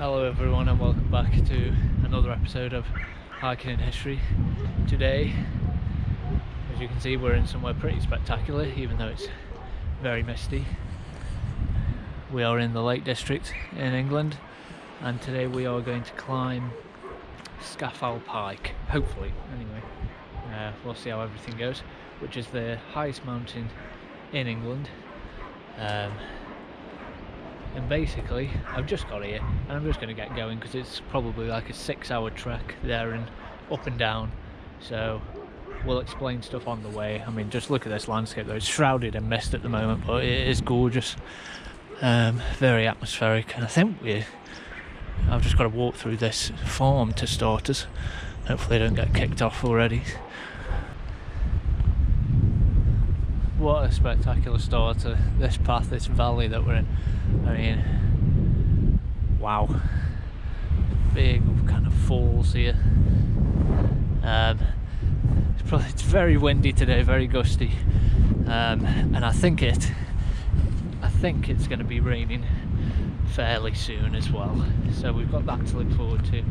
Hello everyone and welcome back to another episode of Hiking in History. Today, as you can see, we're in somewhere pretty spectacular even though it's very misty. We are in the Lake District in England and today we are going to climb Scafell Pike, hopefully anyway. We'll see how everything goes, which is the highest mountain in England. And basically, I've just got here and I'm just going to get going because it's probably like a 6-hour trek there and up and down. So we'll explain stuff on the way. I mean, just look at this landscape though. It's shrouded in mist at the moment, but it is gorgeous. Very atmospheric. And I think I've just got to walk through this farm to starters. Hopefully I don't get kicked off already. What a spectacular start to this path, this valley that we're in. I mean, wow. Big kind of falls here. It's very windy today, very gusty. And I think it's going to be raining fairly soon as well. So we've got that to look forward to.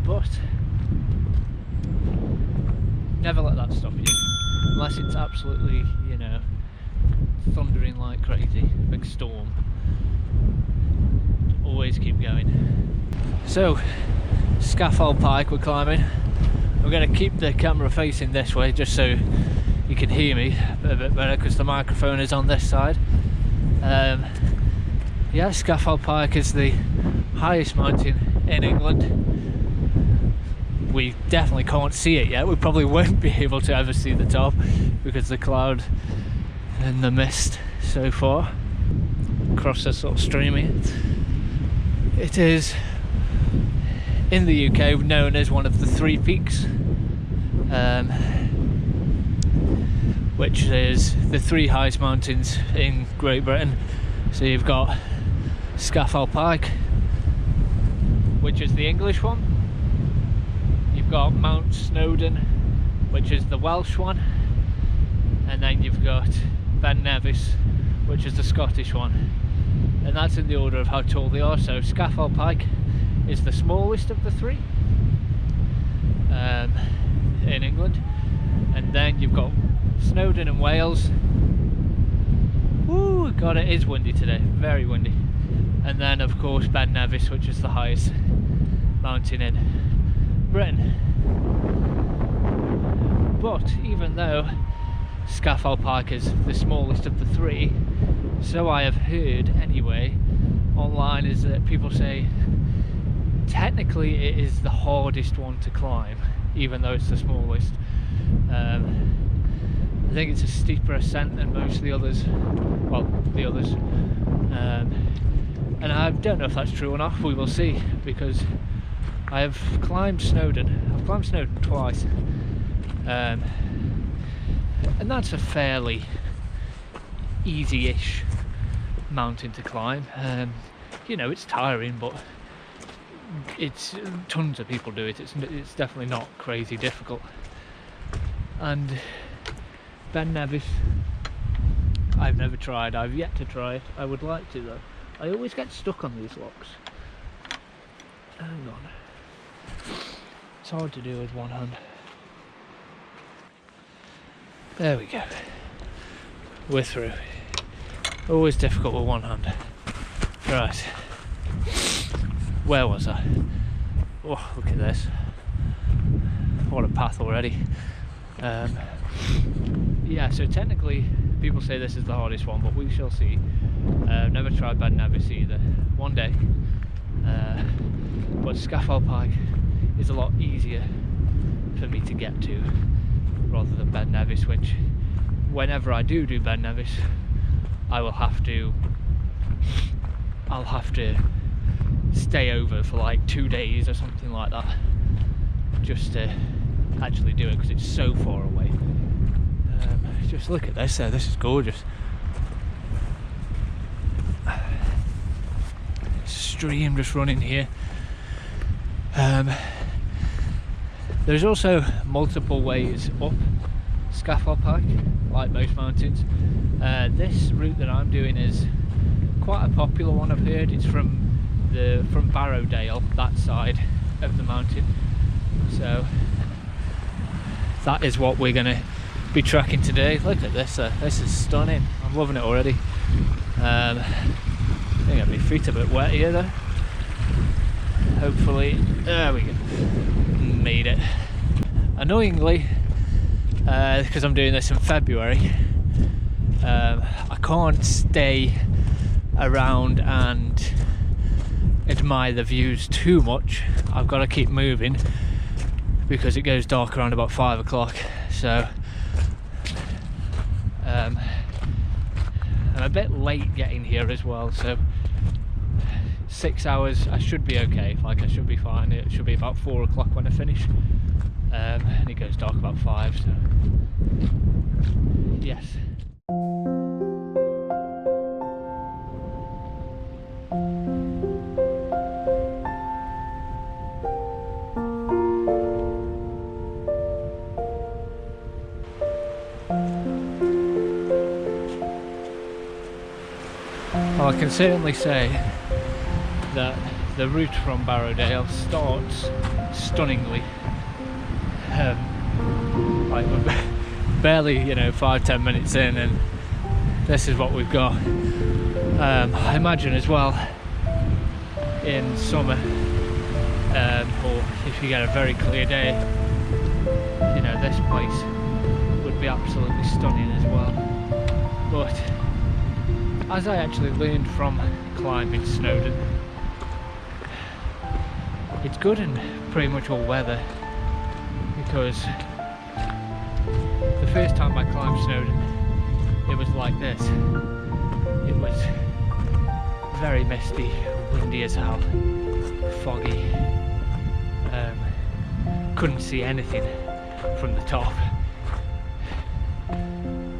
But never let that stop you. Unless it's absolutely, thundering like crazy, big storm. Always keep going. So, Scafell Pike we're climbing. I'm going to keep the camera facing this way just so you can hear me a bit better because the microphone is on this side. Scafell Pike is the highest mountain in England. We definitely can't see it yet. We probably won't be able to ever see the top because the cloud and the mist so far across the sort of streaming. It is in the UK known as one of the three peaks, which is the three highest mountains in Great Britain. So you've got Scafell Pike, which is the English one. You've got Mount Snowdon, which is the Welsh one, and then you've got Ben Nevis, which is the Scottish one, and that's in the order of how tall they are. So Scafell Pike is the smallest of the three in England, and then you've got Snowdon in Wales. Ooh, God, it is windy today, very windy. And then of course Ben Nevis, which is the highest mountain in Britain. But even though Scafell Pike is the smallest of the three, so I have heard anyway online, is that people say technically it is the hardest one to climb even though it's the smallest. I think it's a steeper ascent than most of the others, and I don't know if that's true or not. We will see, because I have climbed Snowdon. I've climbed Snowdon twice, and that's a fairly easy-ish mountain to climb. It's tiring, but it's tons of people do it. It's definitely not crazy difficult. And Ben Nevis, I've never tried. I've yet to try it. I would like to though. I always get stuck on these rocks. Hang on. It's hard to do with one hand. There we go. We're through. Always difficult with one hand. Right. Where was I? Oh, look at this. What a path already. So technically people say this is the hardest one, but we shall see. I've never tried Ben Nevis either. One day. But Scafell Pike is a lot easier for me to get to rather than Ben Nevis, which whenever I do Ben Nevis, I'll have to stay over for like 2 days or something like that just to actually do it because it's so far away. Just look at this there. This is gorgeous. Stream just running here. There's also multiple ways up Scafell Pike, like most mountains. This route that I'm doing is quite a popular one, I've heard. It's from from Barrowdale, that side of the mountain. So that is what we're going to be trekking today. Look at this, this is stunning. I'm loving it already. I think my feet are a bit wet here though. Hopefully, there we go, made it. Annoyingly, because I'm doing this in February, I can't stay around and admire the views too much. I've got to keep moving because it goes dark around about 5 o'clock. So I'm a bit late getting here as well, so 6 hours I should be okay, like I should be fine. It should be about 4 o'clock when I finish, and it goes dark about 5, so yes. Well, I can certainly say that the route from Barrowdale starts stunningly. Like we're barely, 5-10 minutes in, and this is what we've got. I imagine as well in summer, or if you get a very clear day, this place would be absolutely stunning as well. But as I actually learned from climbing Snowdon, it's good in pretty much all weather, because the first time I climbed Snowdon, it was like this. It was very misty, windy as hell, foggy, couldn't see anything from the top,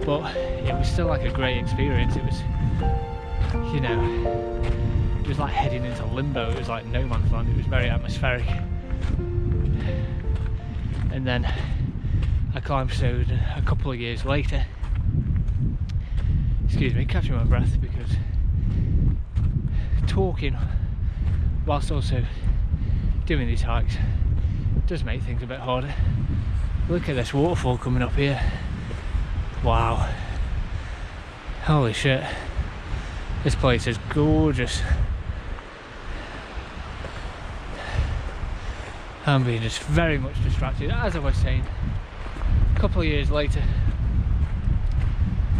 but it was still like a great experience. It was, it was like heading into limbo. It was like no man's land. It was very atmospheric. And then I climbed Snowdon a couple of years later. Excuse me, catching my breath because talking whilst also doing these hikes does make things a bit harder. Look at this waterfall coming up here. Wow. Holy shit. This place is gorgeous. I'm being just very much distracted. As I was saying, a couple of years later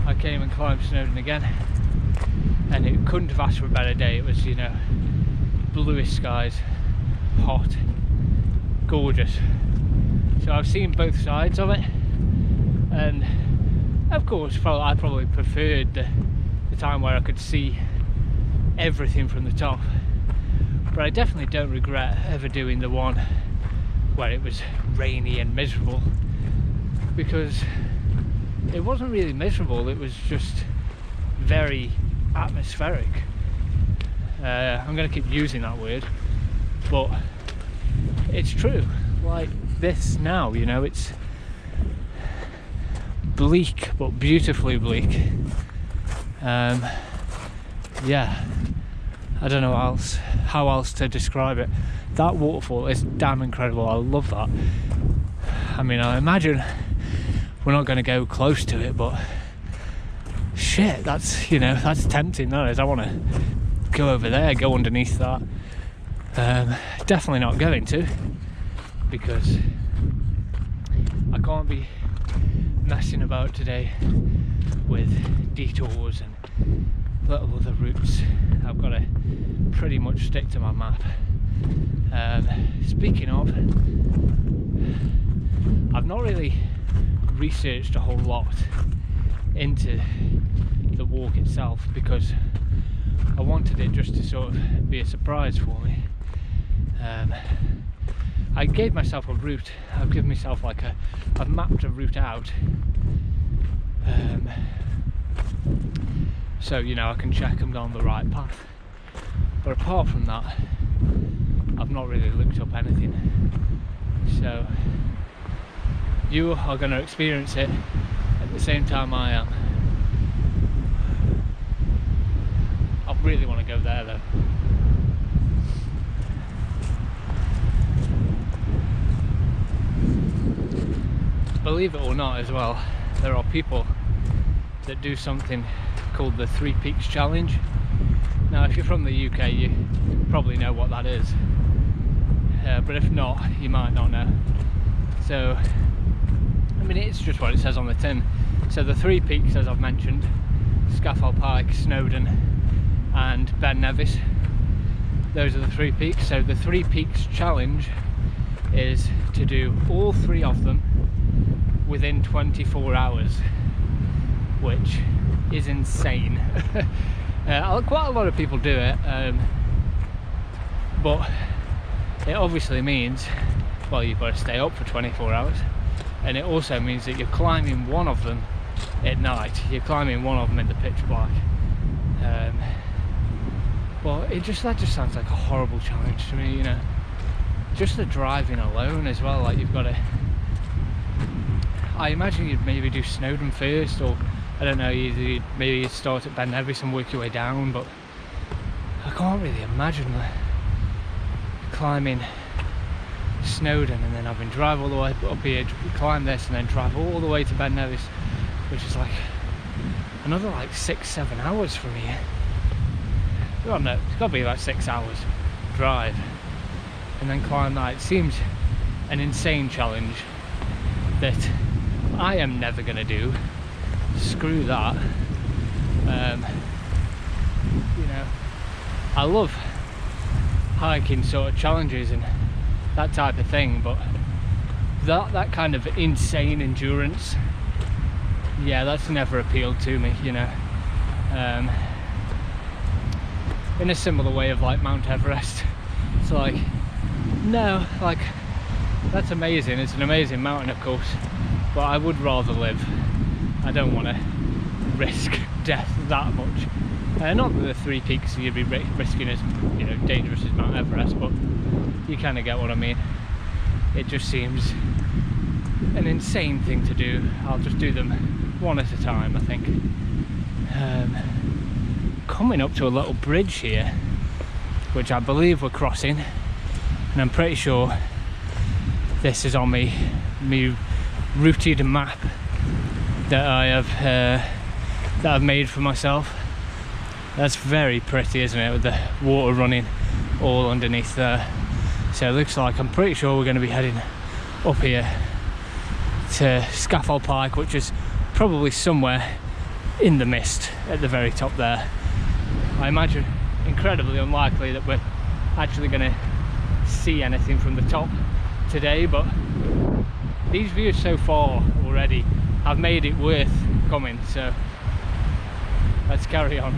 I came and climbed Snowdon again, and it couldn't have asked for a better day. It was, bluish skies, hot, gorgeous. So I've seen both sides of it, and of course I probably preferred the time where I could see everything from the top, but I definitely don't regret ever doing the one where it was rainy and miserable, because it wasn't really miserable, it was just very atmospheric. I'm going to keep using that word, but it's true. Like this now, it's bleak, but beautifully bleak. Yeah, I don't know how else to describe it. That waterfall is damn incredible. I love that. I mean, I imagine we're not going to go close to it, but shit, that's that's tempting. That is. I want to go over there, go underneath that. Definitely not going to, because I can't be messing about today with detours and little other routes. I've got to pretty much stick to my map. Speaking of, I've not really researched a whole lot into the walk itself, because I wanted it just to sort of be a surprise for me. I gave myself a route. I've given myself I've mapped a route out, so I can check I'm on the right path. But apart from that, I've not really looked up anything. So you are going to experience it at the same time I am. I really want to go there though. believe it or not as well, there are people that do something called the Three Peaks Challenge. Now if you're from the UK you probably know what that is, but if not, you might not know. So I mean, it's just what it says on the tin. So the three peaks, as I've mentioned, Scafell Pike, Snowdon and Ben Nevis, those are the three peaks. So the Three Peaks Challenge is to do all three of them within 24 hours, which is insane. Quite a lot of people do it, but it obviously means, well, you've got to stay up for 24 hours, and it also means that you're climbing one of them at night. You're climbing one of them in the pitch black. But that just sounds like a horrible challenge to me, you know. Just the driving alone as well, like you've got to, I imagine you'd maybe do Snowdon first, or I don't know, maybe you'd start at Ben Nevis and work your way down, but I can't really imagine climbing Snowdon and then having to drive all the way up here, climb this and then drive all the way to Ben Nevis, which is like another like 6-7 hours from here. Well, no, it's got to be like 6 hours drive, and then climb that. It seems an insane challenge that I am never going to do. Screw that. You know, I love hiking sort of challenges and that type of thing, but that kind of insane endurance, yeah, that's never appealed to me, you know. In a similar way of like Mount Everest, it's like, no, like, that's amazing, it's an amazing mountain of course, but I would rather live. I don't want to risk death that much. Not that the Three Peaks you'd be risking as, you know, dangerous as Mount Everest, but you kind of get what I mean. It just seems an insane thing to do. I'll just do them one at a time, I think. Coming up to a little bridge here, which I believe we're crossing, and I'm pretty sure this is on me routed map that I've made for myself. That's very pretty, isn't it, with the water running all underneath there. So it looks like, I'm pretty sure we're going to be heading up here to Scafell Pike, which is probably somewhere in the mist at the very top there. I imagine incredibly unlikely that we're actually going to see anything from the top today, but these views so far already have made it worth coming, so let's carry on.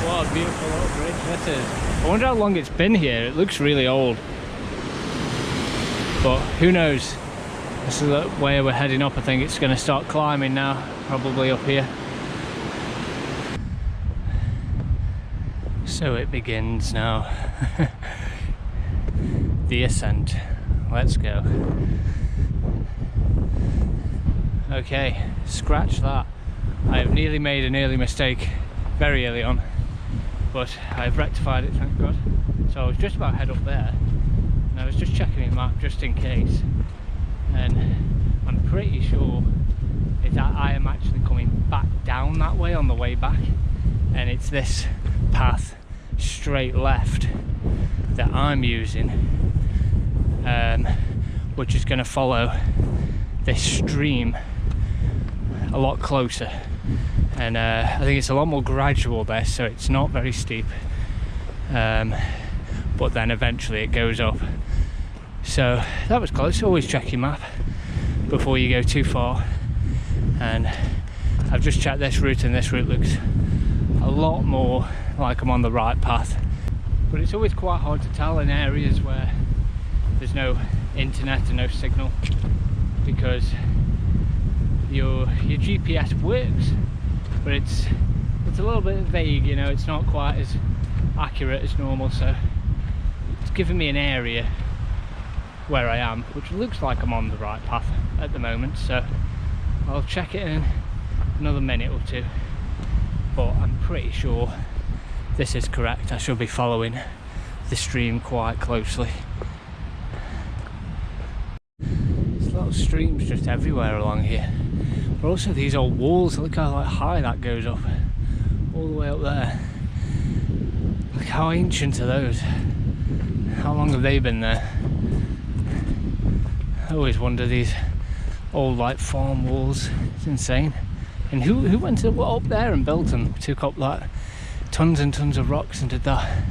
What a beautiful little bridge this is. I wonder how long it's been here. It looks really old, but who knows. This is the way we're heading up. I think it's going to start climbing now, probably up here. So it begins now. The ascent. Let's go. Okay, scratch that. I have nearly made an early mistake very early on, but I've rectified it, thank God. So I was just about to head up there, and I was just checking the map just in case, and I'm pretty sure that I am actually coming back down that way on the way back, and it's this path straight left that I'm using, which is going to follow this stream a lot closer, and I think it's a lot more gradual there, so it's not very steep, but then eventually it goes up. So that was close. Always check your map before you go too far, and I've just checked this route, and this route looks a lot more like I'm on the right path, but it's always quite hard to tell in areas where there's no internet and no signal, because your GPS works, but it's a little bit vague, you know, it's not quite as accurate as normal, so it's giving me an area where I am, which looks like I'm on the right path at the moment, so I'll check it in another minute or two, but I'm pretty sure this is correct. I should be following the stream quite closely. There's little streams just everywhere along here, but also these old walls. Look how high that goes up, all the way up there. Look how ancient are those. How long have they been there? I always wonder, these old like farm walls. It's insane. And who went up there and built them? Took up like tons and tons of rocks and did that.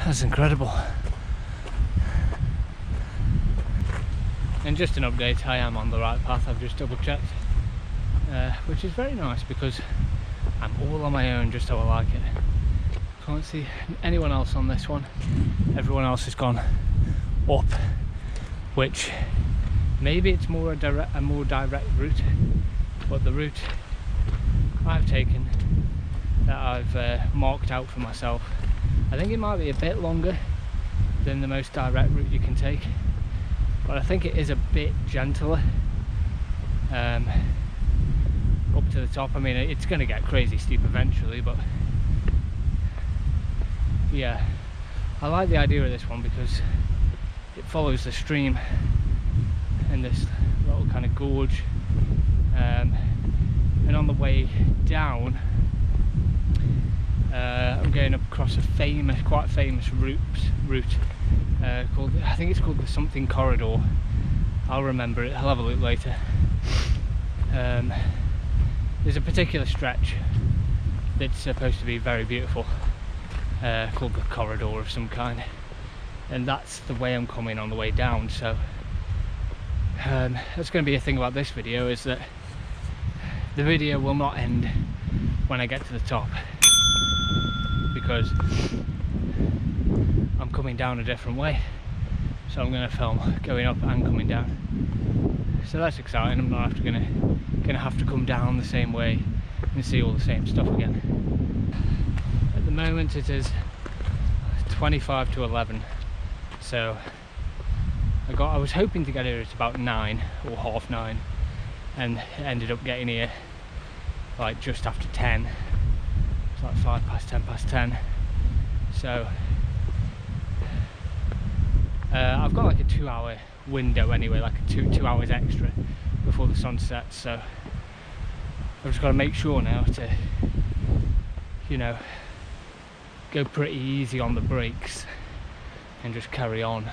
That's incredible. And just an update, I am on the right path. I've just double checked, which is very nice because I'm all on my own, just how I like it. Can't see anyone else on this one. Everyone else has gone up, which maybe it's a more direct route, but the route I've taken that I've marked out for myself, I think it might be a bit longer than the most direct route you can take, but I think it is a bit gentler up to the top. I mean, it's going to get crazy steep eventually, but yeah, I like the idea of this one because it follows the stream in this little kind of gorge, and on the way down I'm going up across a quite famous route called, I think it's called the something corridor. I'll remember it, I'll have a look later. There's a particular stretch that's supposed to be very beautiful, called the corridor of some kind, and that's the way I'm coming on the way down. So that's going to be a thing about this video, is that the video will not end when I get to the top, because I'm coming down a different way. So I'm going to film going up and coming down, so that's exciting. I'm not gonna have to come down the same way and see all the same stuff again. At the moment it is 25 to 11, so I was hoping to get here at about 9 or half 9, and ended up getting here like just after 10. It's like 5 past 10 past 10. So I've got like a 2-hour window anyway, like a two hours extra before the sun sets, so I've just got to make sure now to, you know, go pretty easy on the brakes and just carry on.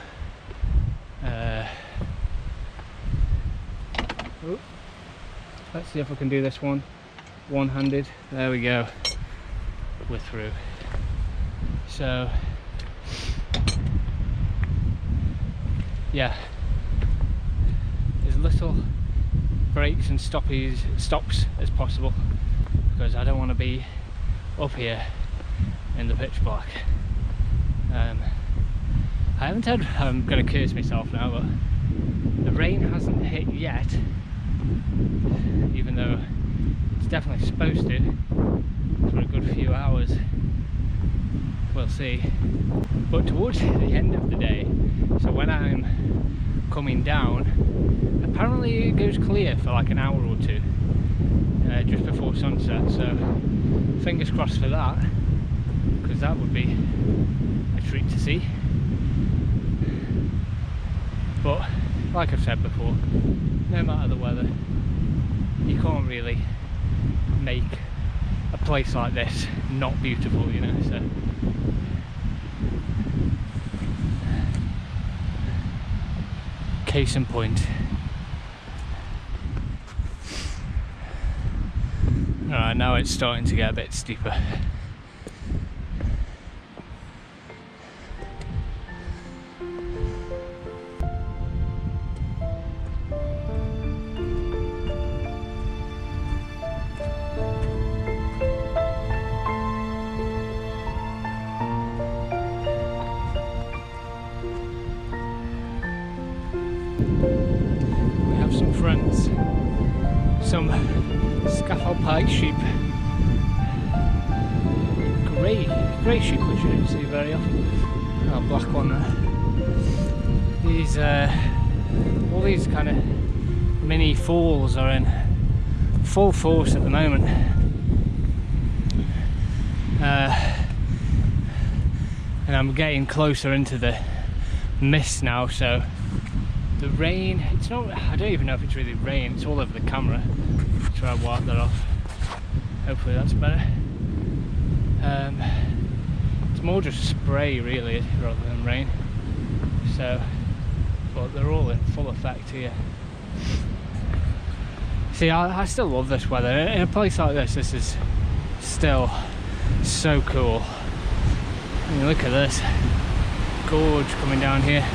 Let's see if I can do this one-handed. There we go, we're through. So yeah, there's little breaks and stops as possible, because I don't want to be up here in the pitch black. I haven't had, I'm going to curse myself now, but the rain hasn't hit yet, even though it's definitely supposed to for a good few hours. We'll see. But towards the end of the day, so when I'm coming down, apparently it goes clear for like an hour or two just before sunset, so fingers crossed for that, because that would be a treat to see. But like I've said before, no matter the weather, you can't really make a place like this not beautiful, you know. So case in point. Alright, now it's starting to get a bit steeper. We have some friends some Scafell Pike sheep. Grey sheep, which you don't see very often. Oh, black one there. These, all these kind of mini foals are in full force at the moment. And I'm getting closer into the mist now, so the rain, it's not, I don't even know if it's really rain, it's all over the camera. Try to wipe that off. Hopefully that's better. It's more just spray really rather than rain. So, but they're all in full effect here. See, I still love this weather. In a place like this is still so cool. I mean, look at this gorge coming down here.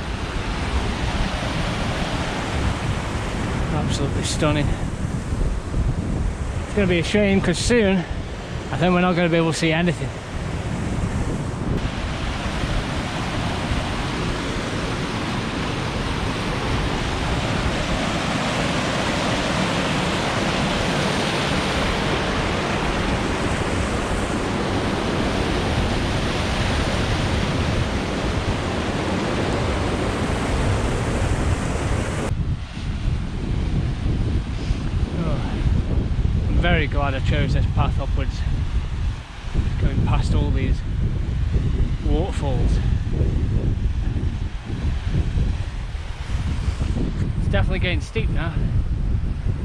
Absolutely stunning. It's going to be a shame because soon I think we're not going to be able to see anything. Very glad I chose this path upwards, going past all these waterfalls. It's definitely getting steep now,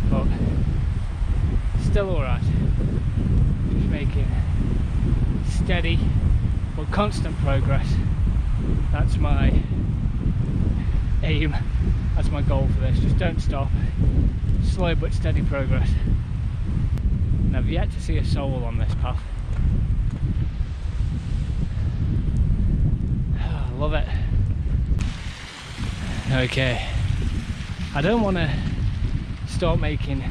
but still alright. Just making steady but constant progress. That's my aim, that's my goal for this. Just don't stop. Slow but steady progress. And I've yet to see a soul on this path. I love it. Okay, I don't want to start making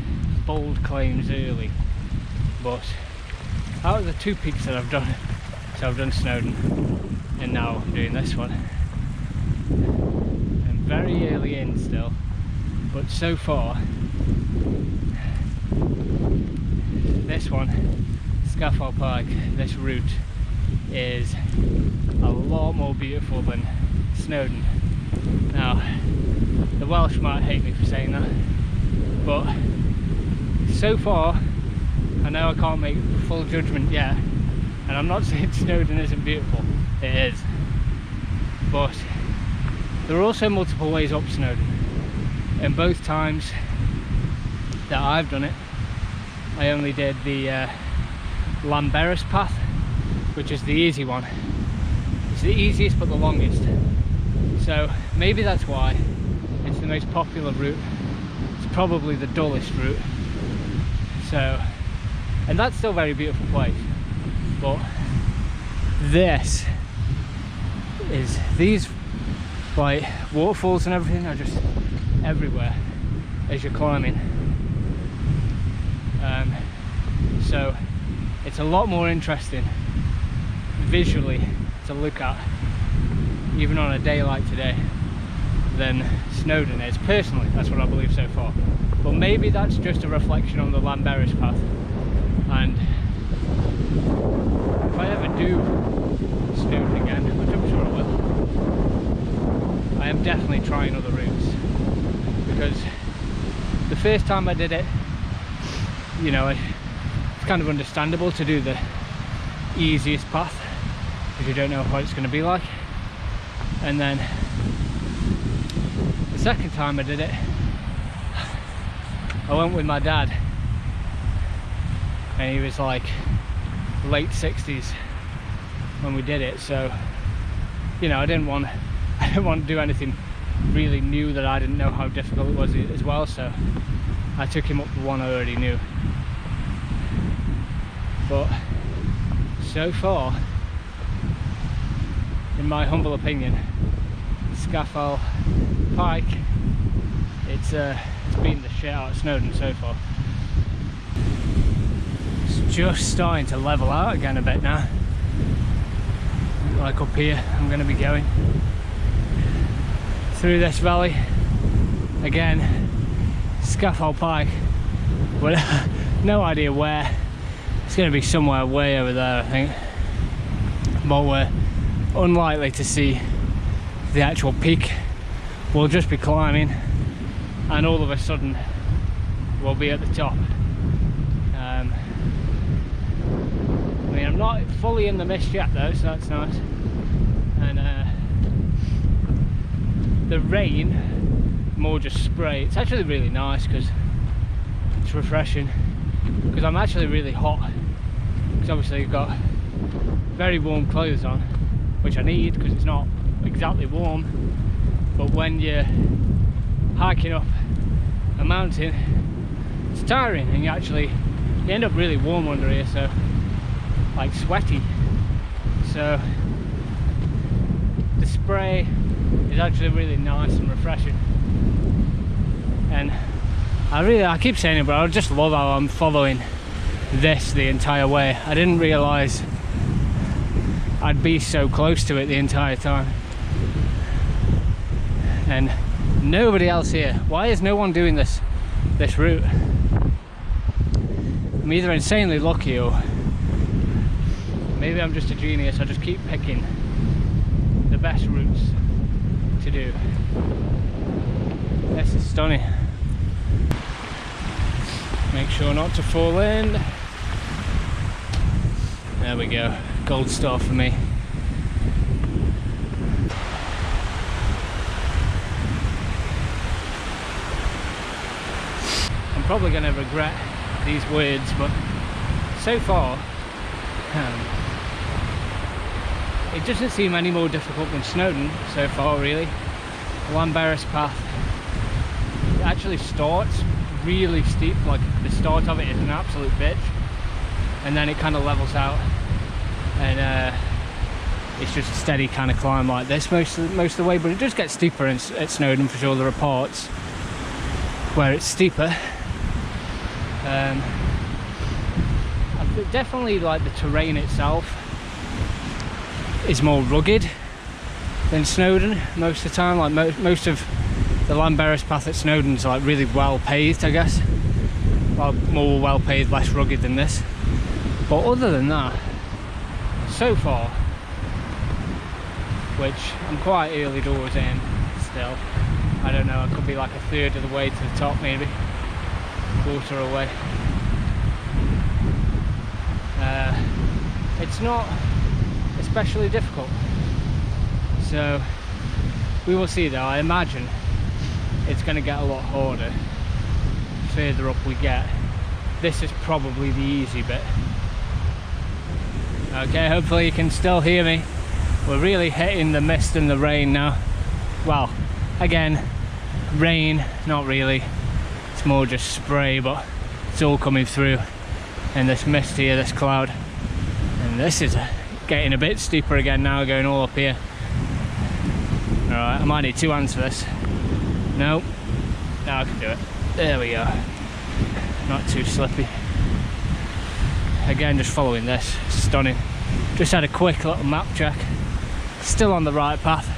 bold claims early, but out of the two peaks that I've done, so I've done Snowdon and now I'm doing this one. I'm very early in still, but so far this one, Scafell Pike, this route is a lot more beautiful than Snowdon. Now, the Welsh might hate me for saying that, but so far, I know I can't make full judgment yet, and I'm not saying Snowdon isn't beautiful, it is, but there are also multiple ways up Snowdon, and both times that I've done it, I only did the Lamberus path, which is the easy one. It's the easiest but the longest. So maybe that's why it's the most popular route. It's probably the dullest route. So, and that's still a very beautiful place. But this is, these like waterfalls and everything are just everywhere as you're climbing. So it's a lot more interesting visually to look at, even on a day like today, than Snowdon is. Personally, that's what I believe so far. But maybe that's just a reflection on the Lamberus path. And if I ever do Snowdon again, which I'm sure I will, I am definitely trying other routes. Because the first time I did it, you know, it's kind of understandable to do the easiest path because you don't know what it's going to be like. And then the second time I did it, I went with my dad, and he was like late 60s when we did it, so you know, I didn't want to do anything really new that I didn't know how difficult it was as well, so I took him up the one I already knew. But so far, in my humble opinion, Scafell Pike, it's beaten the shit out of Snowdon so far. It's just starting to level out again a bit now. Like up here, I'm going to be going through this valley again. Scafell Pike, but no idea where. It's going to be somewhere way over there, I think. But we're unlikely to see the actual peak. We'll just be climbing, and all of a sudden we'll be at the top. I mean, I'm not fully in the mist yet though, so that's nice. And the rain, more just spray. It's actually really nice because it's refreshing. Because I'm actually really hot. Because obviously you've got very warm clothes on, which I need because it's not exactly warm. But when you're hiking up a mountain, it's tiring, and you end up really warm under here, so like sweaty. So the spray is actually really nice and refreshing. And I keep saying it, but I just love how I'm following this the entire way. I didn't realise I'd be so close to it the entire time. And nobody else here. Why is no one doing this route? I'm either insanely lucky, or maybe I'm just a genius. I just keep picking the best routes to do. This is stunning. Make sure not to fall in. There we go. Gold star for me. I'm probably going to regret these words, but so far it doesn't seem any more difficult than Snowdon so far, really. The Llanberis path, it actually starts really steep. Like, the start of it is an absolute bitch, and then it kind of levels out, and it's just a steady kind of climb like this most of the way. But it does get steeper at Snowdon for sure. There are parts where it's steeper. Definitely, like, the terrain itself is more rugged than Snowdon most of the time. Like, most of the Llanberis path at Snowdon's like really well paved, I guess. Well, more well paved, less rugged than this. But other than that, so far, which I'm quite early doors in still, I don't know, I could be like a third of the way to the top, maybe quarter away. It's not especially difficult, so we will see though. I imagine it's going to get a lot harder further up we get. This is probably the easy bit. Okay, hopefully you can still hear me. We're really hitting the mist and the rain now. Well, again, rain, not really. It's more just spray, but it's all coming through. And this mist here, this cloud. And this is getting a bit steeper again now, going all up here. Alright, I might need two hands for this. No, now I can do it. There we go. Not too slippy. Again, just following this. Stunning. Just had a quick little map check. Still on the right path.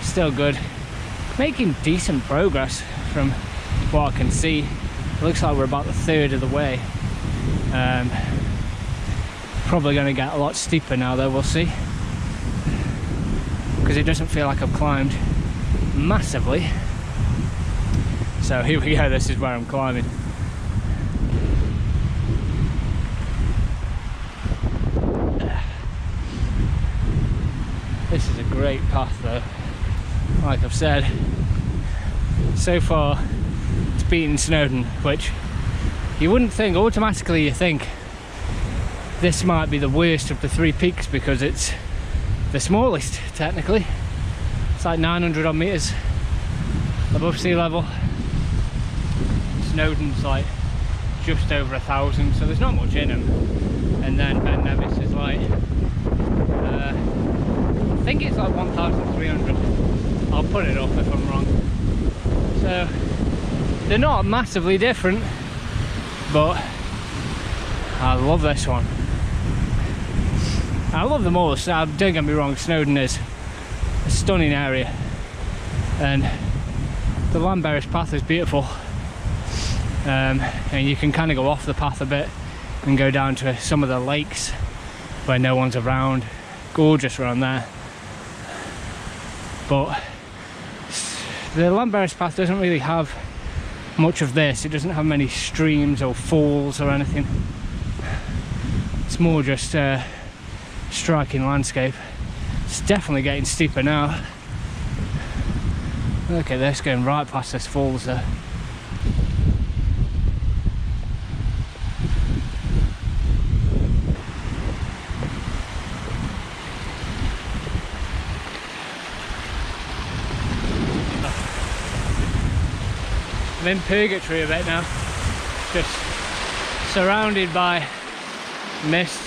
Still good. Making decent progress from what I can see. It looks like we're about a third of the way. Probably going to get a lot steeper now though, we'll see. Because it doesn't feel like I've climbed massively. So here we go, this is where I'm climbing. This is a great path though. Like I've said, so far it's beaten Snowdon, which you wouldn't think, automatically you think this might be the worst of the three peaks because it's the smallest technically. It's like 900 odd meters above sea level. Snowdon's like just over 1,000, so there's not much in them. And then Ben Nevis is like, I think it's like 1,300. I'll put it up if I'm wrong. So they're not massively different, but I love this one. I love them all. Don't get me wrong, Snowdon is a stunning area, and the Llanberis path is beautiful. and you can kind of go off the path a bit and go down to some of the lakes where no one's around. Gorgeous around there. But the Llanberis path doesn't really have much of this. It doesn't have many streams or falls or anything. It's more just a striking landscape. It's definitely getting steeper now. Look at this, going right past this falls there. I'm in purgatory a bit now, just surrounded by mist.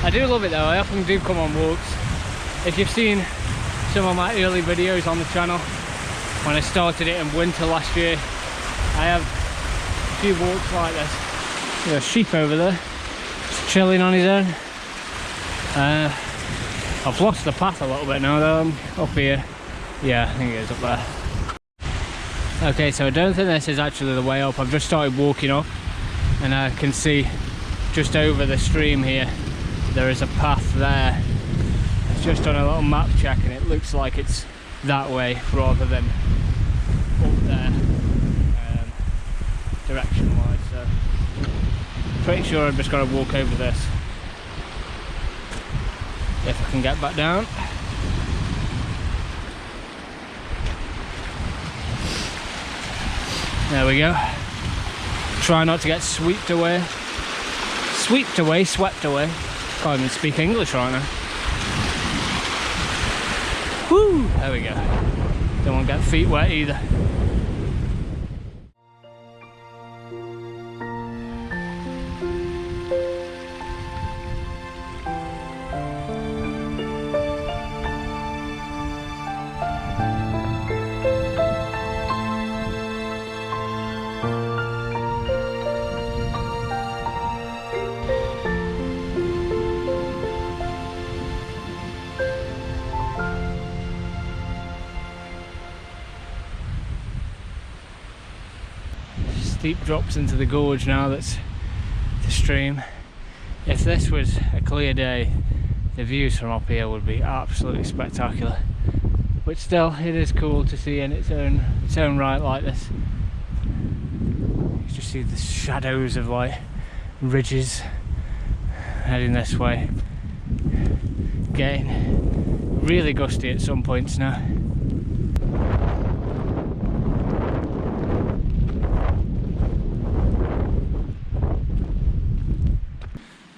I do love it though. I often do come on walks. If you've seen some of my early videos on the channel, when I started it in winter last year, I have a few walks like this. There's a sheep over there, just chilling on his own. I've lost the path a little bit now though. I'm up here. Yeah, I think it is up there. Okay, so I don't think this is actually the way up. I've just started walking up and I can see just over the stream here there is a path there. It's just on a little map check and it looks like it's that way rather than up there, direction wise. So pretty sure I've just got to walk over this if I can get back down. There we go. Try not to get swept away. Swept away, swept away. Can't even speak English right now. Woo! There we go. Don't want to get feet wet either. Steep drops into the gorge now. That's the stream. If this was a clear day, the views from up here would be absolutely spectacular, but still it is cool to see in its own right like this. You just see the shadows of like ridges heading this way, getting really gusty at some points now.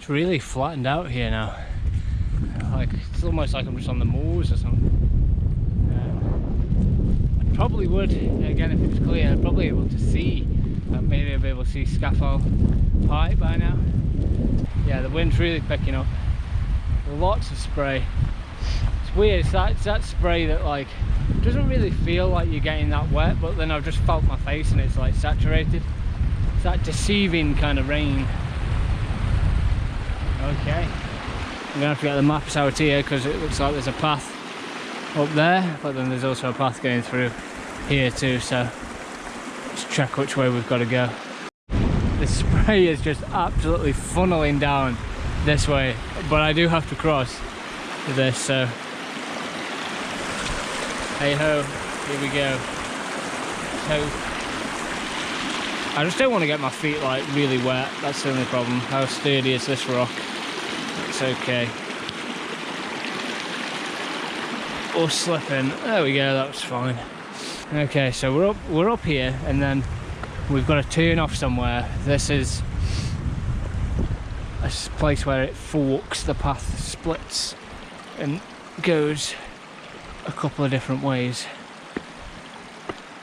Really flattened out here now. Like it's almost like I'm just on the moors or something. I probably would, again if it was clear, I'd probably be able to see, maybe I'd be able to see Scafell Pike by now. Yeah, the wind's really picking up. Lots of spray. It's weird, it's that spray that like doesn't really feel like you're getting that wet, but then I've just felt my face and it's like saturated. It's that deceiving kind of rain. Okay, I'm gonna have to get the maps out here because it looks like there's a path up there, but then there's also a path going through here too, so let's check which way we've got to go. The spray is just absolutely funneling down this way, but I do have to cross this, so hey ho, here we go. So I just don't want to get my feet like really wet, that's the only problem. How sturdy is this rock? It's okay. Or slipping. There we go, that was fine. Okay, so we're up here and then we've got to turn off somewhere. This is a place where it forks, the path splits and goes a couple of different ways.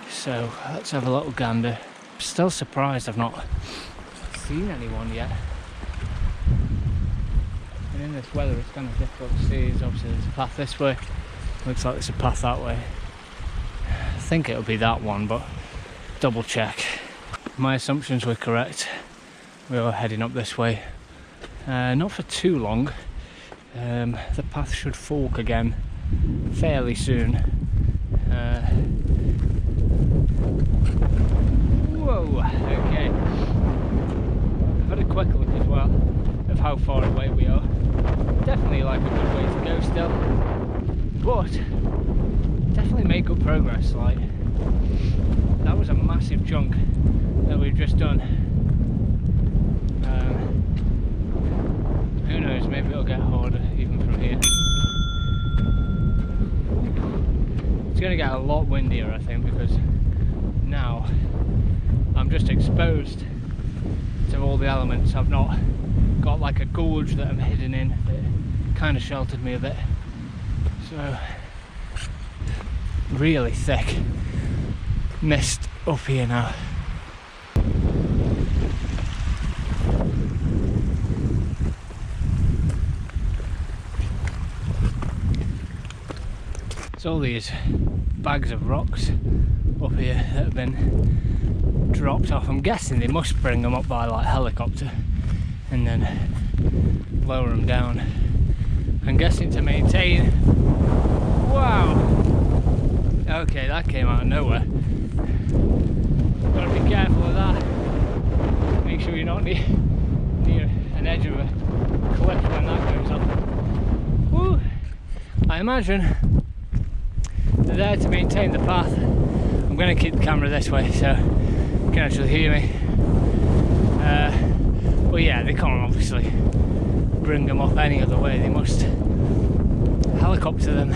So let's have a little gander. Still surprised I've not seen anyone yet. And in this weather it's kind of difficult to see. Obviously there's a path this way. Looks like there's a path that way. I think it'll be that one, but double check. My assumptions were correct. We were heading up this way. Not for too long. The path should fork again fairly soon. Okay. I've had a quick look as well of how far away we are. Definitely like a good way to go still, but definitely made good progress. Like, that was a massive chunk that we've just done. Who knows, maybe it'll get harder even from here. It's going to get a lot windier, I think, because now I'm just exposed to all the elements. I've not got like a gorge that I'm hidden in that kind of sheltered me a bit. So really thick mist up here now. It's all these bags of rocks up here that have been dropped off. I'm guessing they must bring them up by like helicopter and then lower them down. I'm guessing to maintain. Wow! Okay, that came out of nowhere. Gotta be careful of that. Make sure you're not near an edge of a cliff when that goes up. Woo! I imagine they're there to maintain the path. I'm going to keep the camera this way so you can actually hear me. But yeah, they can't obviously bring them up any other way. They must helicopter them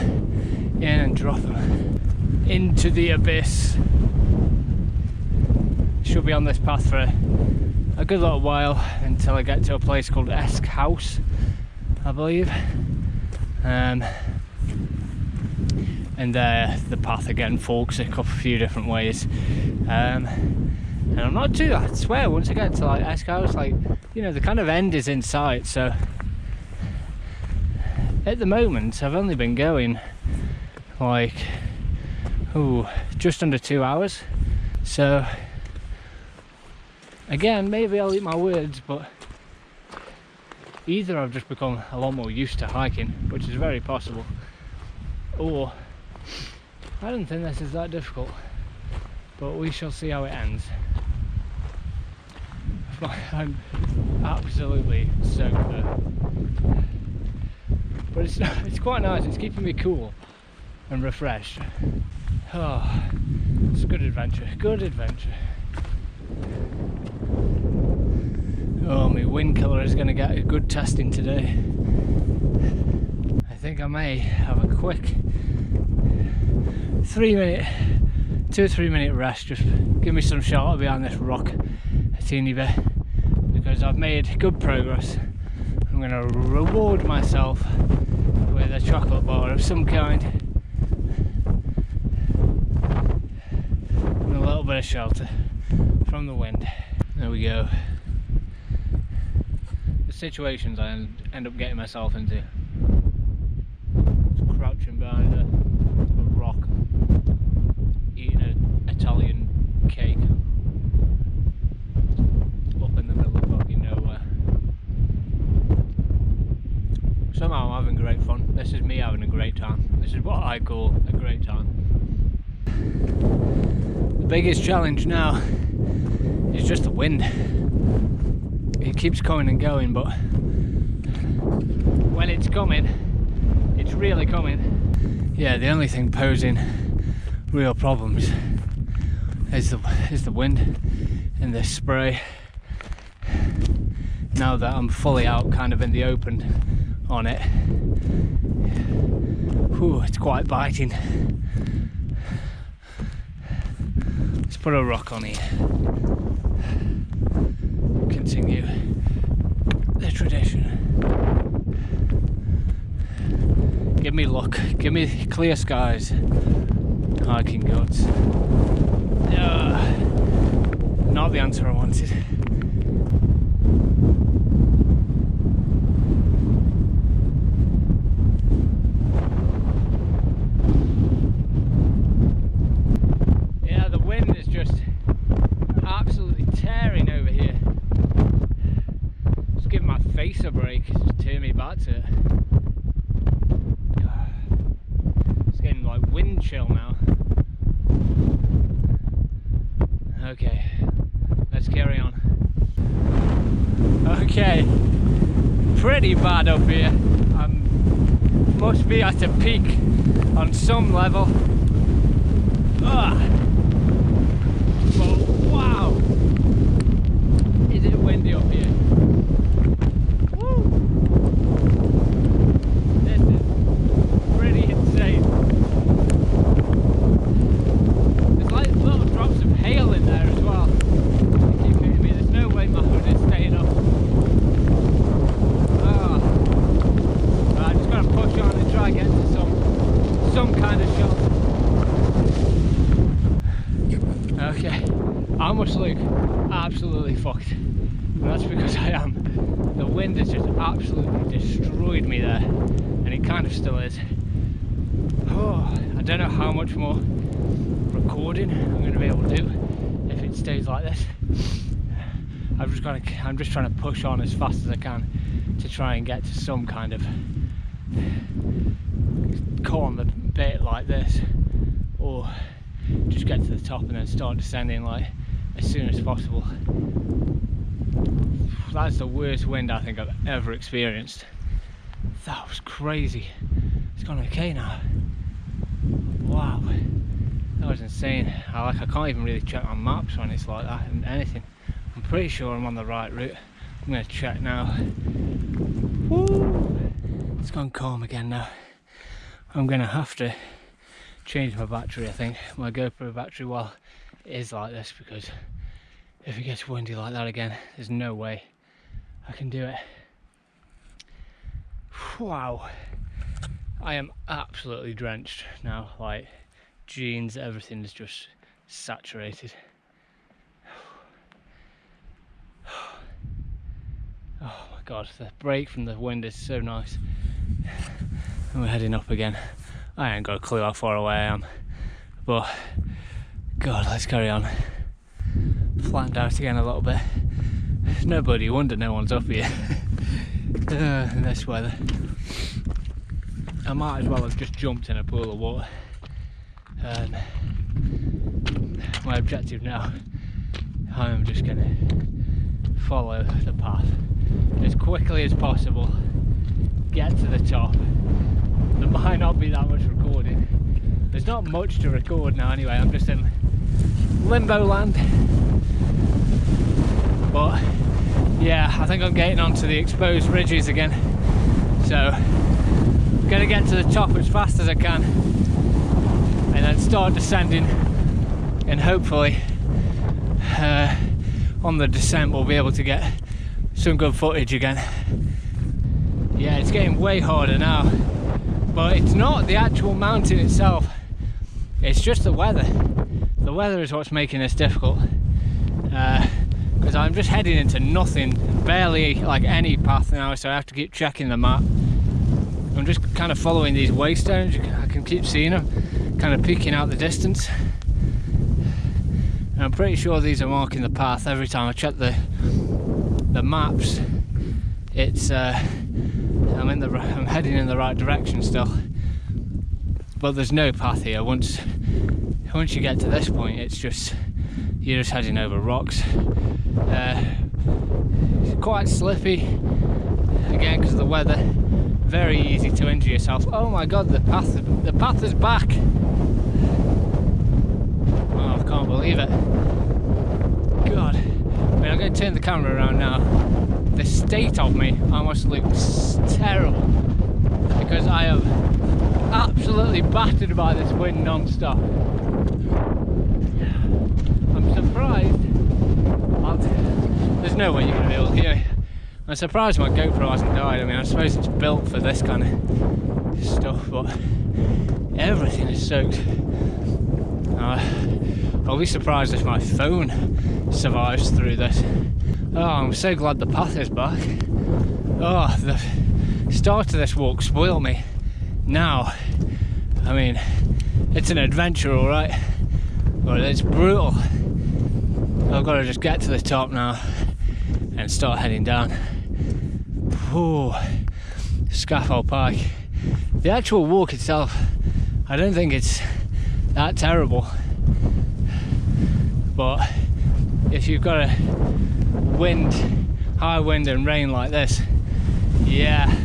in and drop them into the abyss. Should be on this path for a good little while until I get to a place called Esk House, I believe. And there the path again forks a few different ways. And I'm not too, I swear, once I get to like Esk House, like, you know, the kind of end is in sight. So at the moment I've only been going like just under 2 hours. So again, maybe I'll eat my words, but either I've just become a lot more used to hiking, which is very possible, or I don't think this is that difficult, but we shall see how it ends. I'm absolutely soaked there, but it's quite nice. It's keeping me cool and refreshed. Oh, it's a good adventure, good adventure. Oh, my wind killer is going to get a good testing today. I think I may have a quick 2 or 3 minute rest, just give me some shelter behind this rock a teeny bit, because I've made good progress. I'm going to reward myself with a chocolate bar of some kind and a little bit of shelter from the wind. There we go. The situations I end up getting myself into. Just crouching behind a rock, eating an Italian cake up in the middle of fucking nowhere. Somehow I'm having great fun. This is me having a great time. This is what I call a great time. The biggest challenge now is just the wind. It keeps coming and going, but when it's coming, it's really coming. Yeah, the only thing posing real problems is the wind and the spray. Now that I'm fully out, kind of in the open on it, whew, it's quite biting. Let's put a rock on here. Continue the tradition. Give me luck, give me clear skies. Hiking gods. Not the answer I wanted. Yeah, the wind is just absolutely tearing over here. Just give my face a break, just turn me back to it. It's getting like wind chill now. Okay, okay. Pretty bad up here. Must be at a peak on some level. But wow, is it windy up here? Woo. This is pretty insane. There's like little drops of hail in there as well. They keep hitting me. There's no way my hood is staying up. I'm just going to push on and try and get to some kind of shot. Okay, I must look absolutely fucked, and that's because I am. The wind has just absolutely destroyed me there, and it kind of still is. Oh, I don't know how much more recording I'm going to be able to do if it stays like this. I'm just trying to push on as fast as I can to try and get to some kind of corner bit like this, or just get to the top and then start descending like as soon as possible. That's the worst wind I think I've ever experienced. That was crazy. It's gone okay now. Wow, that was insane. I can't even really check my maps when it's like that and anything. I'm pretty sure I'm on the right route. I'm going to check now. Woo! It's gone calm again now. I'm going to have to change my battery, I think, my GoPro battery while it is like this, because if it gets windy like that again, there's no way I can do it. Wow, I am absolutely drenched now, like jeans, everything is just saturated. Oh my god, the break from the wind is so nice. And we're heading up again. I ain't got a clue how far away I am, but god, let's carry on. Flattened out again a little bit. No bloody wonder no one's up here in this weather. I might as well have just jumped in a pool of water. My objective now, I'm just going to follow the path as quickly as possible, get to the top. There might not be that much recording. There's not much to record now anyway, I'm just in limbo land. But yeah, I think I'm getting onto the exposed ridges again. So I'm gonna get to the top as fast as I can and then start descending, and hopefully on the descent we'll be able to get some good footage again. Yeah, it's getting way harder now, but it's not the actual mountain itself, it's just the weather. The weather is what's making this difficult, because I'm just heading into nothing, barely like any path now, so I have to keep checking the map. I'm just kind of following these waystones. I can keep seeing them kind of peeking out the distance, and I'm pretty sure these are marking the path. Every time I check the maps, it's I'm heading in the right direction still, but there's no path here. Once you get to this point, it's just, you're just heading over rocks. It's quite slippy again because of the weather. Very easy to injure yourself. Oh my god, the path is back. Oh, I can't believe it. God. I mean, I'm going to turn the camera around now. The state of me almost looks terrible because I am absolutely battered by this wind non-stop. I'm surprised. There's no way you're going to be able to hear me. I'm surprised my GoPro hasn't died. I mean, I suppose it's built for this kind of stuff, but everything is soaked. I'll be surprised if my phone survives through this. Oh, I'm so glad the path is back. Oh, the start of this walk spoiled me. Now, I mean, it's an adventure, alright, but it's brutal. I've got to just get to the top now and start heading down. Oh, Scafell Pike. The actual walk itself, I don't think it's that terrible, but if you've got a wind high wind and rain like this, yeah,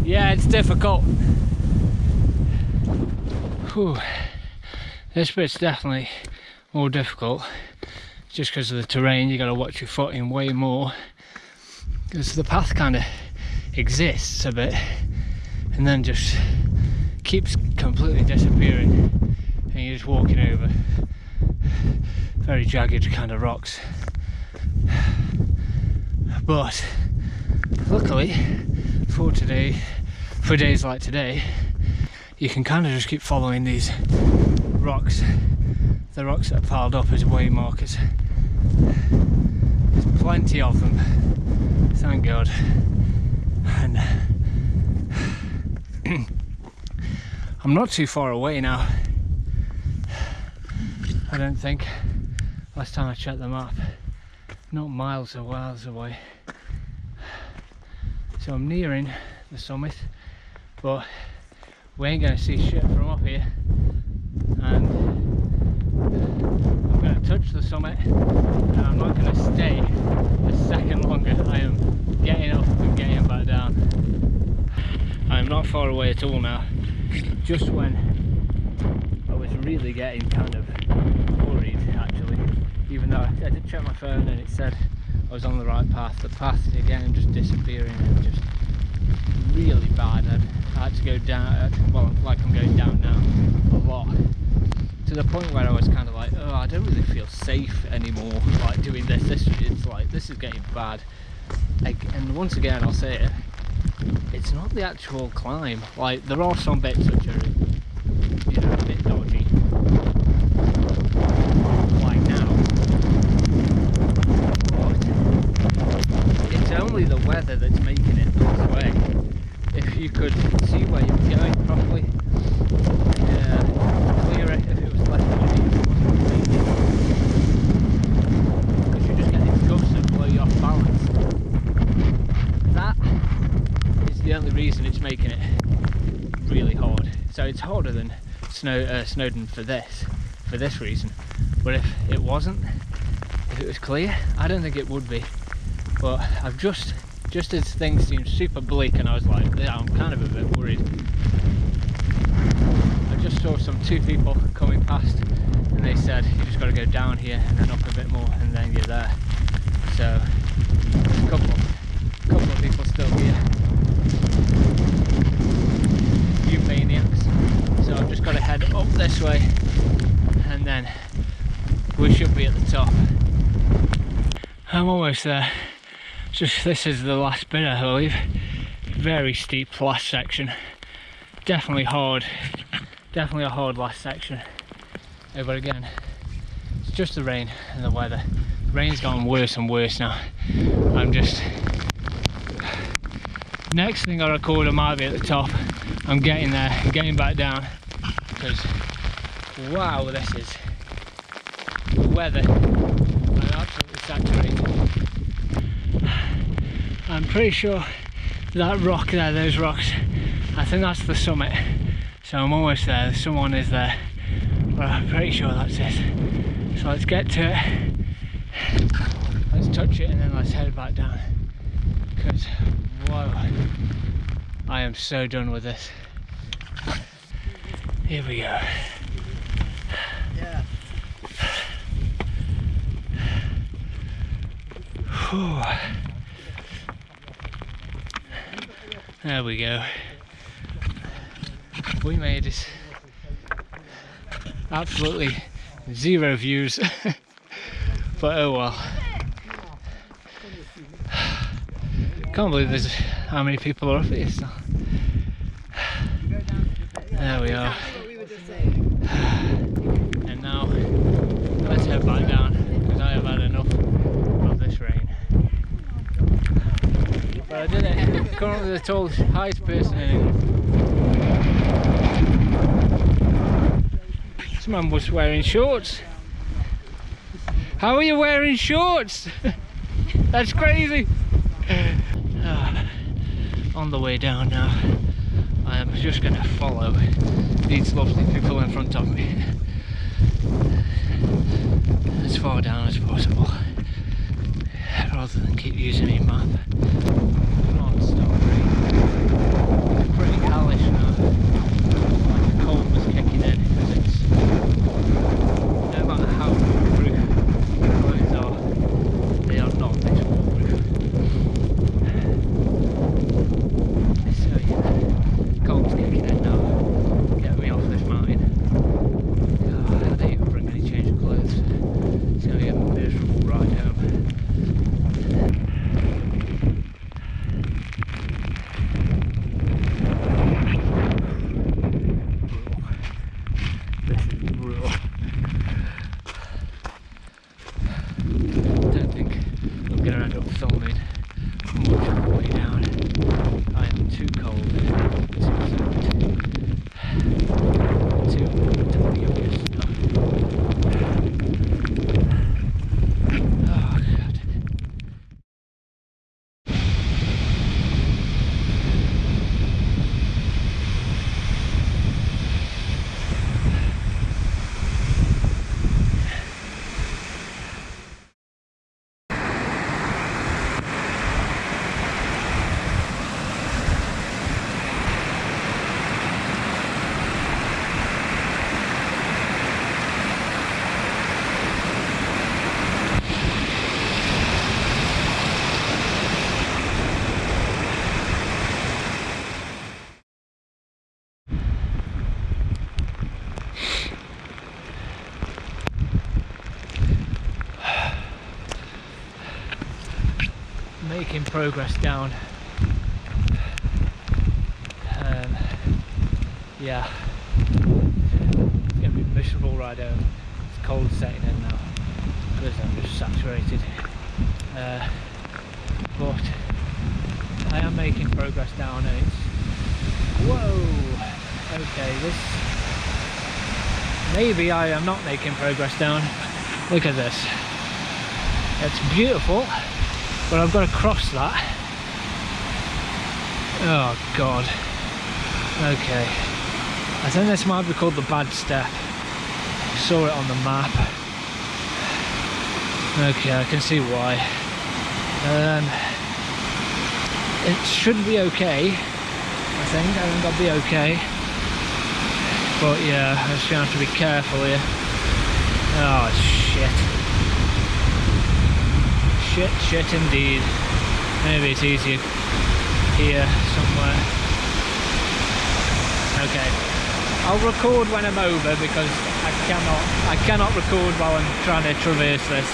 it's difficult. Whew. This bit's definitely more difficult, just because of the terrain. You got to watch your footing way more, because the path kind of exists a bit and then just keeps completely disappearing, and you're just walking over very jagged kind of rocks. But luckily for today, for days like today, you can kind of just keep following these rocks, the rocks that are piled up as way markers. There's plenty of them, thank God. And I'm not too far away now, I don't think. Last time I checked the map, not miles or miles away. So I'm nearing the summit, but we ain't gonna see shit from up here. And I'm gonna touch the summit, and I'm not gonna stay a second longer. I am getting up and getting back down. I'm not far away at all now. Just when I was really getting kind of worried, actually, even though I did check my phone and it said I was on the right path. The path again just disappearing and just really bad. I had to go down, well, like I'm going down now a lot, to the point where I was kind of like, oh, I don't really feel safe anymore, like doing this. It's like, this is getting bad. And once again, I'll say it, it's not the actual climb. Like, there are some bits which are, you know, a bit dodgy, like now, but it's only the weather that's making it this way. If you could see where you're going properly, clear it if it was less windy, because you're just getting gusts that blow you off balance. That is the only reason it's making it really hard. So it's harder than Snowdon for this reason. But if it wasn't, if it was clear, I don't think it would be. But I've just as things seemed super bleak and I was like, yeah, I'm kind of a bit worried, I just saw two people coming past and they said you just got to go down here and then up a bit more and then you're there. So there's a couple of people still here, you maniacs. So I've just got to head up this way and then we should be at the top. I'm almost there. Just this is the last bit, I believe. Very steep last section. Definitely hard. Definitely a hard last section. But again, it's just the rain and the weather. The rain's gotten worse and worse now. I'm just... Next thing I record, I might be at the top. I'm getting there, getting back down. Because, wow, this is... The weather. I'm absolutely saturated. I'm pretty sure that rock there, those rocks, I think that's the summit. So I'm almost there, someone is there, but I'm pretty sure that's it. So let's get to it, let's touch it and then let's head back down. Because, whoa, I am so done with this. Here we go. Whew. There we go. We made it. Absolutely zero views. But oh well. Can't believe there's how many people are up here still. There we are. And now let's head back down because I have had enough of this rain. But I did it. Currently the tallest, highest person in England. This man was wearing shorts. How are you wearing shorts? That's crazy. On the way down now, I am just going to follow these lovely people in front of me as far down as possible. rather than keep using my map. Non-stop rain. It's pretty hellish now. Like the cold was kicking in because it's no matter how waterproof the clothes are, they are not this waterproof. So yeah, cold's kicking in now. Get me off this mountain. Oh, I didn't even bring any change of clothes. It's going to be a miserable ride home. This is brutal. Don't think I'm going to end up filming much of the way down. I am too cold, too soaked, too delirious now. Oh god. Making progress down. Yeah, it's going to be a miserable ride home. It's cold setting in now because I'm just saturated. But I am making progress down, and it's whoa. Okay, this maybe I am not making progress down. Look at this. It's beautiful. But I've got to cross that. Oh god. Okay. I think this might be called the bad step. I saw it on the map. Okay, I can see why. It should be okay. I think I'll be okay. But yeah, I'm just gonna have to be careful here. Oh shit. Shit indeed. Maybe it's easier here somewhere. Okay, I'll record when I'm over because I cannot record while I'm trying to traverse this.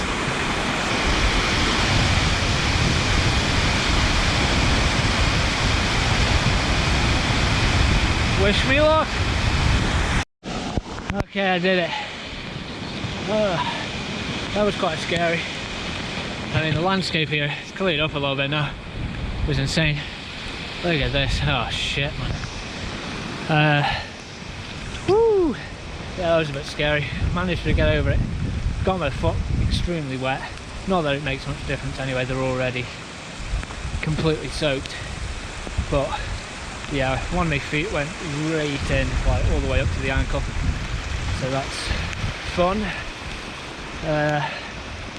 Wish me luck. Okay, I did it. That was quite scary. I mean, the landscape here is cleared up a little bit now. It was insane. Look at this. Oh shit, man. Woo! Yeah, that was a bit scary. Managed to get over it. Got my foot extremely wet. Not that it makes much difference anyway, they're already completely soaked. But yeah, one of my feet went right in, like all the way up to the ankle. So that's fun.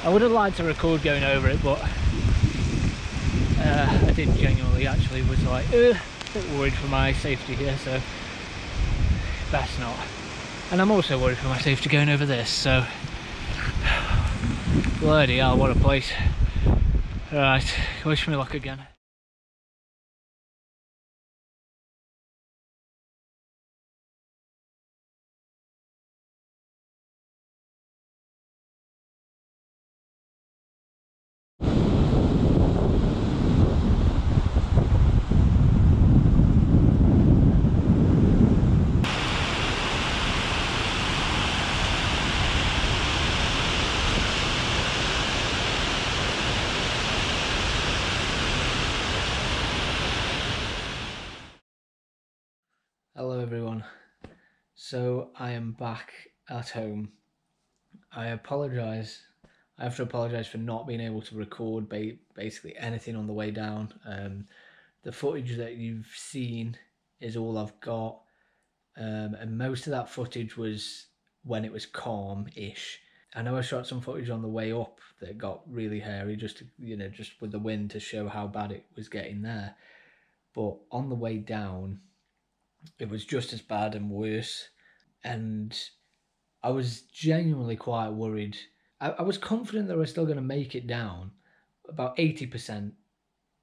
I would have liked to record going over it, but I did genuinely actually was like a bit worried for my safety here, so best not. And I'm also worried for my safety going over this, so bloody hell, what a place. Right, wish me luck again. Hello everyone, so I am back at home. I have to apologise for not being able to record basically anything on the way down. The footage that you've seen is all I've got, and most of that footage was when it was calm-ish. I know I shot some footage on the way up that got really hairy, just to, just with the wind to show how bad it was getting there. But on the way down, it was just as bad and worse. And I was genuinely quite worried. I was confident that I was still going to make it down, about 80%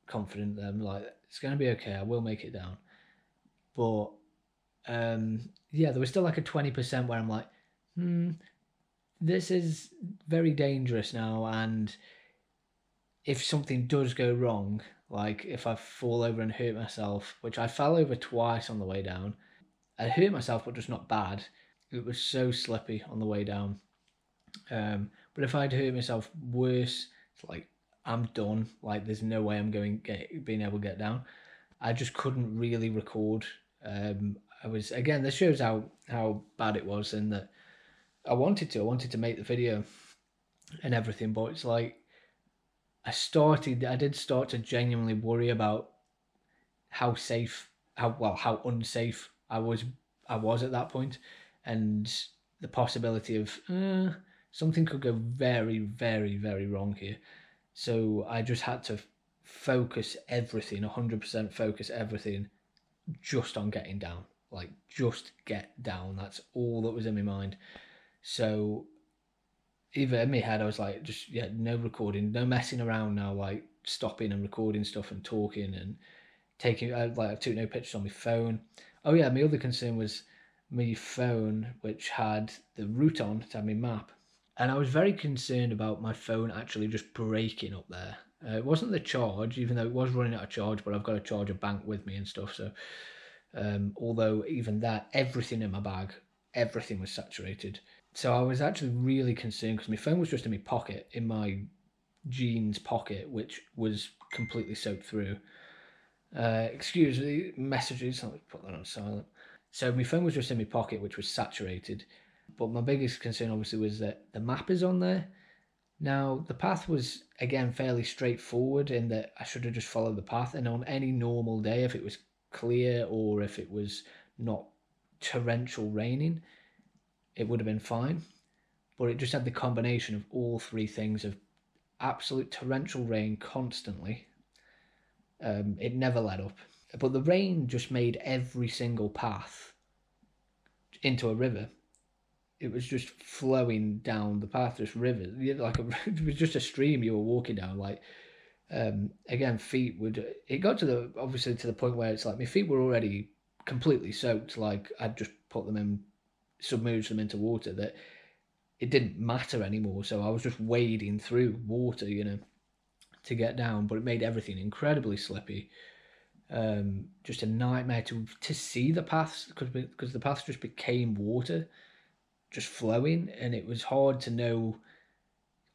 confident that I'm like, it's going to be okay, I will make it down. But yeah, there was still like a 20% where I'm like, this is very dangerous now, and if something does go wrong, like if I fall over and hurt myself, which I fell over twice on the way down, I hurt myself, but just not bad. It was so slippy on the way down. But if I'd hurt myself worse, it's like I'm done. Like there's no way I'm being able to get down. I just couldn't really record. I was, again, this shows how bad it was, and that I wanted to make the video and everything, but it's like I did start to genuinely worry about how unsafe I was at that point, and the possibility of something could go very, very, very wrong here. So I just had to focus everything, 100% focus everything just on getting down. Like, just get down. That's all that was in my mind. So even in my head, I was like, just, yeah, no recording, no messing around now, like stopping and recording stuff and talking and taking, I took no pictures on my phone. Oh yeah, my other concern was my phone, which had the route on, to have my map. And I was very concerned about my phone actually just breaking up there. It wasn't the charge, even though it was running out of charge, but I've got a charger bank with me and stuff. So although even that, everything in my bag, everything was saturated. So I was actually really concerned because my phone was just in my pocket, in my jeans pocket, which was completely soaked through. Excuse the messages, I'll put that on silent. So my phone was just in my pocket, which was saturated. But my biggest concern obviously was that the map is on there. Now, the path was, again, fairly straightforward in that I should have just followed the path. And on any normal day, if it was clear or if it was not torrential raining, it would have been fine. But it just had the combination of all three things of absolute torrential rain constantly. It never let up. But the rain just made every single path into a river. It was just flowing down the path, just rivers. Like it was just a stream you were walking down. Like again, feet would. It got to the obviously to the point where it's like my feet were already completely soaked. Like I'd just put them in, submerged them into water. That it didn't matter anymore. So I was just wading through water, to get down. But it made everything incredibly slippy. Just a nightmare to see the paths because the paths just became water, just flowing, and it was hard to know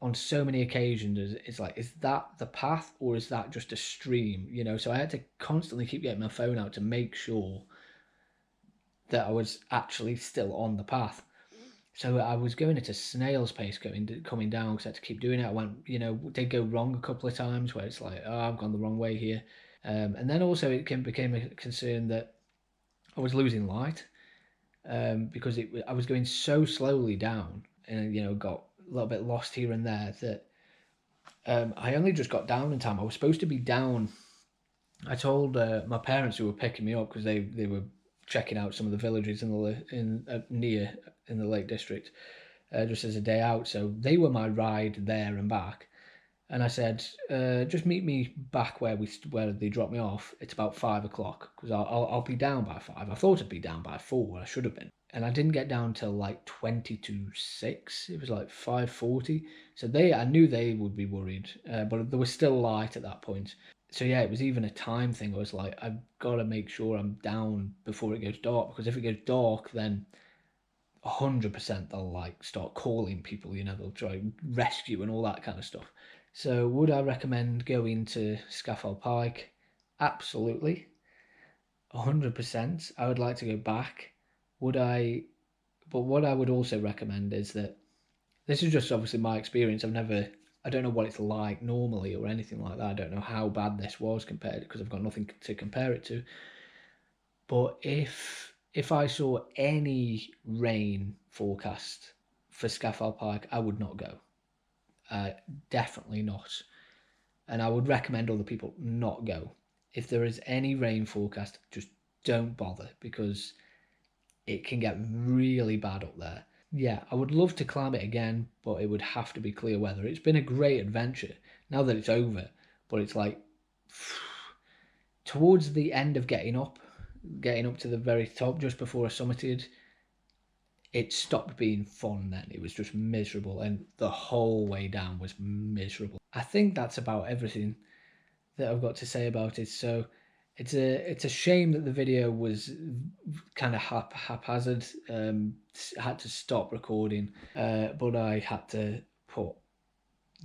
on so many occasions. It's like, is that the path or is that just a stream? So I had to constantly keep getting my phone out to make sure that I was actually still on the path. So I was going at a snail's pace coming down because I had to keep doing it. I went, did go wrong a couple of times where it's like, oh, I've gone the wrong way here. And then also it became a concern that I was losing light because I was going so slowly down and, got a little bit lost here and there that I only just got down in time. I was supposed to be down. I told my parents who were picking me up because they were checking out some of the villages near in the Lake District just as a day out. So they were my ride there and back. And I said, just meet me back where they dropped me off. It's about 5 o'clock because I'll be down by 5. I thought I'd be down by 4. I should have been. And I didn't get down till like 20 to 6. It was like 5:40. So I knew they would be worried, but there was still light at that point. So yeah, it was even a time thing. I was like, I've got to make sure I'm down before it goes dark, because if it goes dark, then 100% they'll like start calling people, they'll try and rescue and all that kind of stuff. So would I recommend going to Scafell Pike? Absolutely. 100%. I would like to go back. Would I? But what I would also recommend is that this is just obviously my experience. I don't know what it's like normally or anything like that. I don't know how bad this was compared, because I've got nothing to compare it to. But if I saw any rain forecast for Scafell Pike, I would not go. Definitely not. And I would recommend other people not go. If there is any rain forecast, just don't bother, because it can get really bad up there. Yeah, I would love to climb it again, but it would have to be clear weather. It's been a great adventure now that it's over, but it's like towards the end of getting up to the very top just before I summited, it stopped being fun then. It was just miserable, and the whole way down was miserable. I think that's about everything that I've got to say about it. So it's a shame that the video was kind of haphazard. Had to stop recording, but I had to put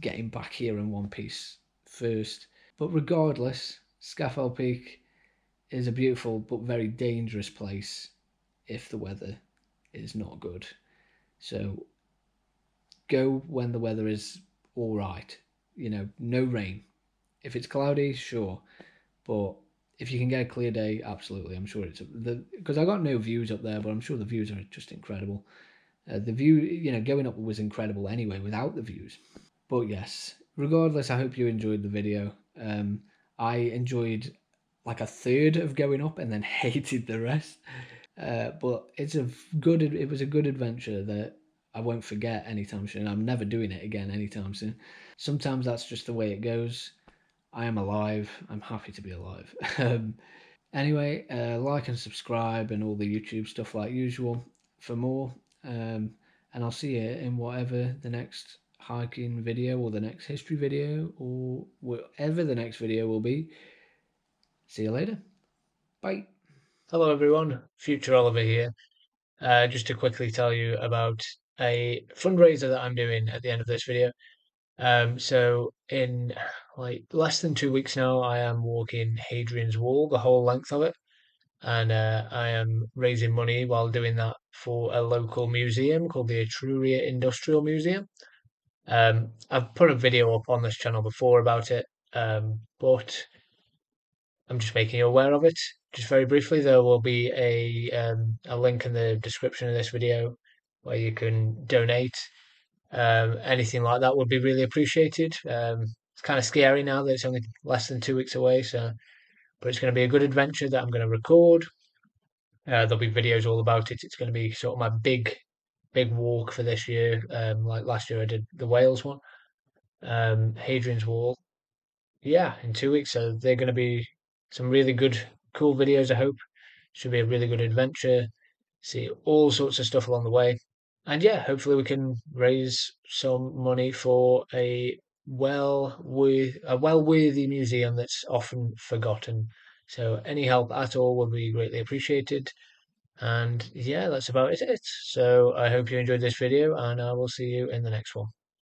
getting back here in one piece first. But regardless, Scafell Peak is a beautiful but very dangerous place if the weather is not good. So go when the weather is all right. You know, no rain. If it's cloudy, sure, but if you can get a clear day, absolutely. I'm sure it's because I got no views up there, but I'm sure the views are just incredible. The view, going up was incredible anyway without the views. But yes, regardless, I hope you enjoyed the video. I enjoyed like a third of going up and then hated the rest. But it was a good adventure that I won't forget anytime soon. I'm never doing it again anytime soon. Sometimes that's just the way it goes. I am alive. I'm happy to be alive. Anyway, like and subscribe and all the YouTube stuff like usual for more. And I'll see you in whatever the next hiking video or the next history video or whatever the next video will be. See you later. Bye. Hello everyone, Future Oliver here. Just to quickly tell you about a fundraiser that I'm doing at the end of this video. So in like less than 2 weeks now, I am walking Hadrian's Wall, the whole length of it, and I am raising money while doing that for a local museum called the Etruria Industrial Museum. I've put a video up on this channel before about it, but I'm just making you aware of it. Just very briefly, there will be a link in the description of this video where you can donate. Anything like that would be really appreciated. It's kind of scary now that it's only less than 2 weeks away, but it's going to be a good adventure that I'm going to record. There'll be videos all about it. It's going to be sort of my big walk for this year. Like last year, I did the Wales one, Hadrian's Wall. Yeah, in 2 weeks. So they're going to be some really good, cool videos. I hope should be a really good adventure. See all sorts of stuff along the way. And yeah, hopefully we can raise some money for a well worthy museum that's often forgotten. So any help at all would be greatly appreciated. And yeah, that's about it. So I hope you enjoyed this video, and I will see you in the next one.